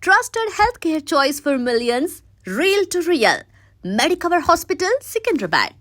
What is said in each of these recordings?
trusted healthcare choice for millions, real to real. Medicover Hospital, Secunderabad.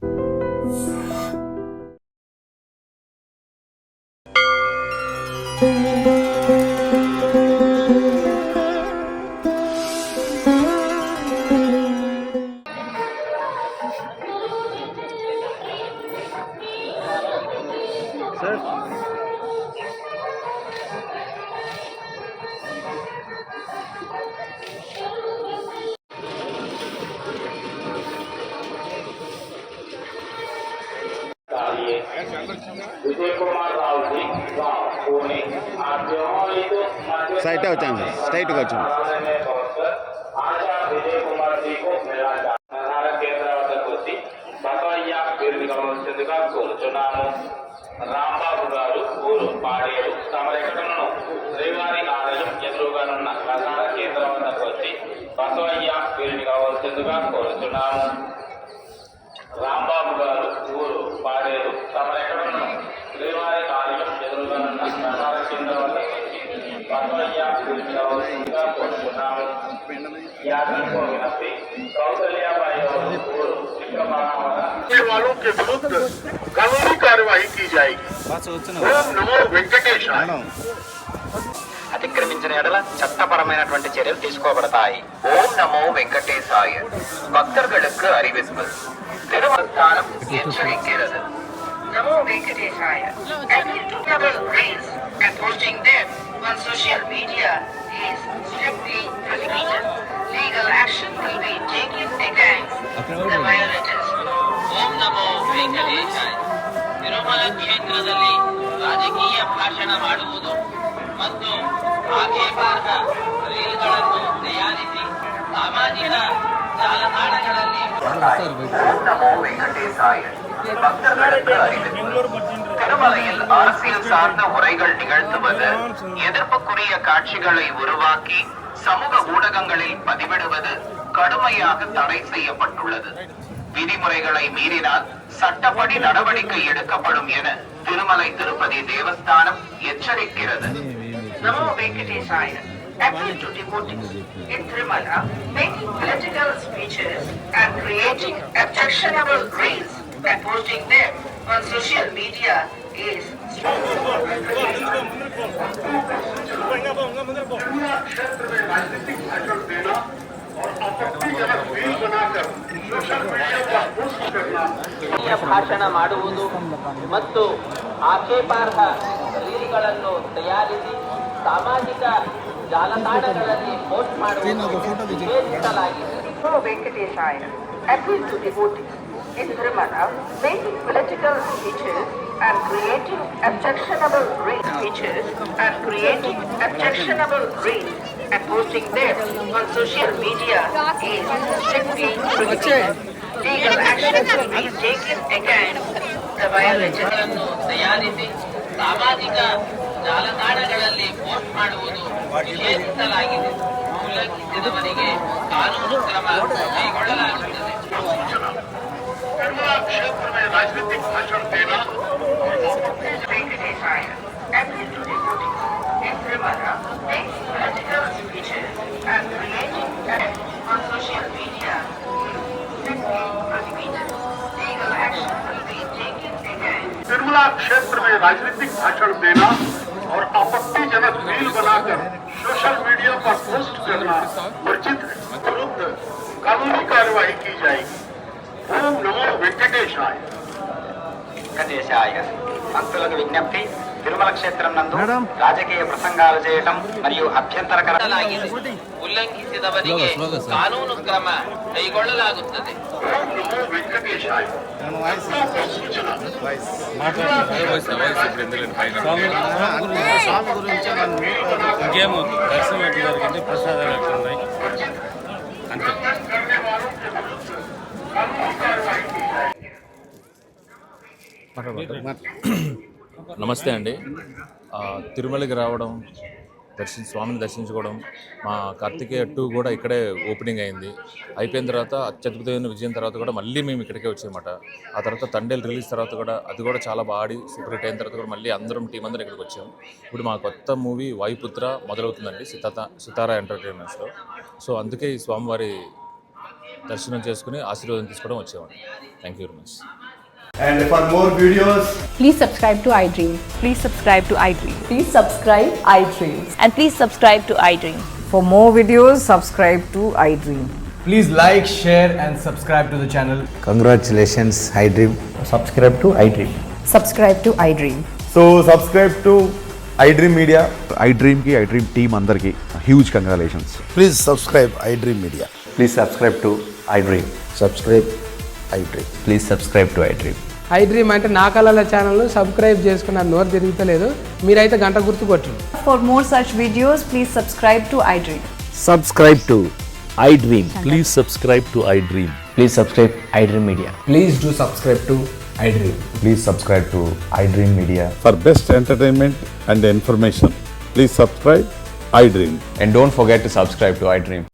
Straight వచ్చాను straight గా వచ్చాను రాంబాబు గారు ఊరు పాడేరు తమరెక్కడను శ్రీవారి ఆలయం ఎదురుగానున్న ప్రధాన కేంద్రం వద్దకు వచ్చి బసవయ్య వీరిని కావాల్సిందిగా కోరుచున్నాము. రాంబాబు గారు ఊరు పాడేరు తమరెక్కడను శ్రీవారి ఆలయం ఎదురుగానున్న ప్రధాన కేంద్రం వద్దకు వచ్చి బసవయ్య వీరిని కావాల్సిందిగా కోరుచున్నాము. कौशल्याबाई ऊर वालों के विरुद्ध कानूनी कार्यवाही की जाएगी. नमो వెంకటేశాయ. అతిక్రమించిన ఎడల చట్టపరమైనటువంటి చర్యలు తీసుకోబడతాయి. ఓం నమో వెంకటేశాయ. భక్తர்களுக்கு அறிவிப்பு. திருமணஸ்தானம் எச்சரிக்கிறது. நமோ வெங்கடேசாய. Applicable rules and posting them on social media is strictly prohibited. Legal action will be taken against the violators. ಓಂ ನಮೋ ವೆಂಕಟೇಶಾಯ. ತಿರುಮಲ ಕ್ಷೇತ್ರದಲ್ಲಿ ರಾಜಕೀಯ ಭಾಷಣ ಮಾಡುವುದು ಮತ್ತು ಆಕ್ಷೇಪಾರ್ಹ ರೀಲ್ಗಳನ್ನು ತಯಾರಿಸಿ ಸಾಮಾಜಿಕ ಜಾಲತಾಣಗಳಲ್ಲಿ ಓಂ ನಮೋ ವೆಂಕಟೇಶಾಯ. பக்தர்களுக்கு அறிவிப்பு. திருமலையில் அரசியல் சார்ந்த உரைகள் நிகழ்த்துவது, எதிர்ப்புக்குரிய காட்சிகளை உருவாக்கி சமூக ஊடகங்களில் பதிவிடுவது கடுமையாக தடை செய்யப்பட்டுள்ளது. விதிமுறைகளை மீறினால் சட்டப்படி நடவடிக்கை எடுக்கப்படும் என திருமலை திருப்பதி தேவஸ்தானம் எச்சரிக்கிறது. நமோ வெங்கடேசாய. Appeal to devotees in Tirumala making political speeches and creating objectionable reels and posting them on social media is ಭಾಷಣ ಮಾಡುವುದು ಮತ್ತು ಆಕ್ಷೇಪಾರ್ಹ ರೀಲ್ಗಳನ್ನು ತಯಾರಿಸಿ ಸಾಮಾಜಿಕ ಜಾಲತಾಣಗಳಲ್ಲಿ ಪೋಸ್ಟ್ ಮಾಡುವುದು ನಿಷೇಧಿಸಲಾಗಿದೆ. ವೆಂಕಟೇಶಾಯ. Appeal to devotees in Tirumala making political speeches and creating objectionable speeches and creating objectionable reels and posting them on social media is strictly prohibited. Legal action will be taken against the violators. ತಯಾರಿಸಿ ಸಾಮಾಜಿಕ ಜಾಲತಾಣಗಳಲ್ಲಿ post ಮಾಡುವುದು ನಿಷೇಧಿಸಲಾಗಿದೆ. ಉಲ್ಲಂಘಿಸಿದವರಿಗೆ ಕಾನೂನು ಕ್ರಮ ಕೈಗೊಳ್ಳಲಾಗುತ್ತದೆ. क्षेत्र में राजनीतिक भाषण देना वेंकटेशाय. Appeal to devotees in Tirumala making political speeches and creating on social media strictly prohibited. Legal action will be taken against. Tirumala क्षेत्र में राजनीतिक भाषण देना और आपत्तिजनक रील बनाकर सोशल मीडिया पर पोस्ट करना वर्जित है. विरुद्ध कानूनी कार्यवाही की जाएगी. ఓం నమో వెంకటేశాయ. వెంకటేశాయ. భక్తులకు విజ్ఞప్తి. తిరుమల క్షేత్రం నందు రాజకీయ ప్రసంగాలు చేయటం మరియు అభ్యంతరకరలాగింది. ఉల్లంఘిಸಿದವರಿಗೆ ಕಾನೂನು ಕ್ರಮ ಕೈಗೊಳ್ಳಲಾಗುತ್ತದೆ. ఓం నమో వెంకటేశాయ. ఇంకేమో దర్శనం ఎట్లా జరిగింది, ప్రసాదాలు ఎట్లా ఉన్నాయి అంతే. నమస్తే అండి. తిరుమలకి రావడం స్వామిని దర్శించుకోవడం. మా కార్తికేయ 2 కూడా ఇక్కడే ఓపెనింగ్ అయింది. అయిపోయిన తర్వాత అత్యద్భుతమైన విజయం తర్వాత కూడా మళ్ళీ మేము ఇక్కడికే వచ్చామన్నమాట. ఆ తర్వాత తండేల్ రిలీజ్ తర్వాత కూడా అది కూడా చాలా బాగా ఆడి సూపర్ హిట్ అయిన తర్వాత కూడా మళ్ళీ టీం అందరం ఇక్కడికి వచ్చాము. ఇప్పుడు మా కొత్త మూవీ వాయుపుత్ర మొదలవుతుందండి సితారా ఎంటర్టైన్మెంట్స్లో. సో అందుకే ఈ స్వామివారి దర్శనం చేసుకుని ఆశీర్వాదం తీసుకోవడం వచ్చామండి. Thank you very much. And for more videos, Please subscribe to iDream. Please subscribe to iDream. Please subscribe iDream. And please subscribe to iDream. For more videos, subscribe to iDream. please like, share and subscribe to the channel. Congratulations, iDream. Subscribe to iDream. Subscribe to iDream. So subscribe to iDream Media. iDream ki iDream team andarki huge congratulations. Please subscribe iDream Media. Please subscribe to iDream. Subscribe iDream. Please subscribe to iDream. iDream అంటే నా కళల channel subscribe చేసుకున్న నోరు తిరుగుతలేదు. మీరైతే గంట గుర్తు కొట్టండి. For more such videos, please subscribe to iDream. Subscribe to iDream. Please subscribe to iDream. Please subscribe iDream Media. Please do subscribe to iDream. Please subscribe to iDream Media. For best entertainment and information, please subscribe iDream. And don't forget to subscribe to iDream.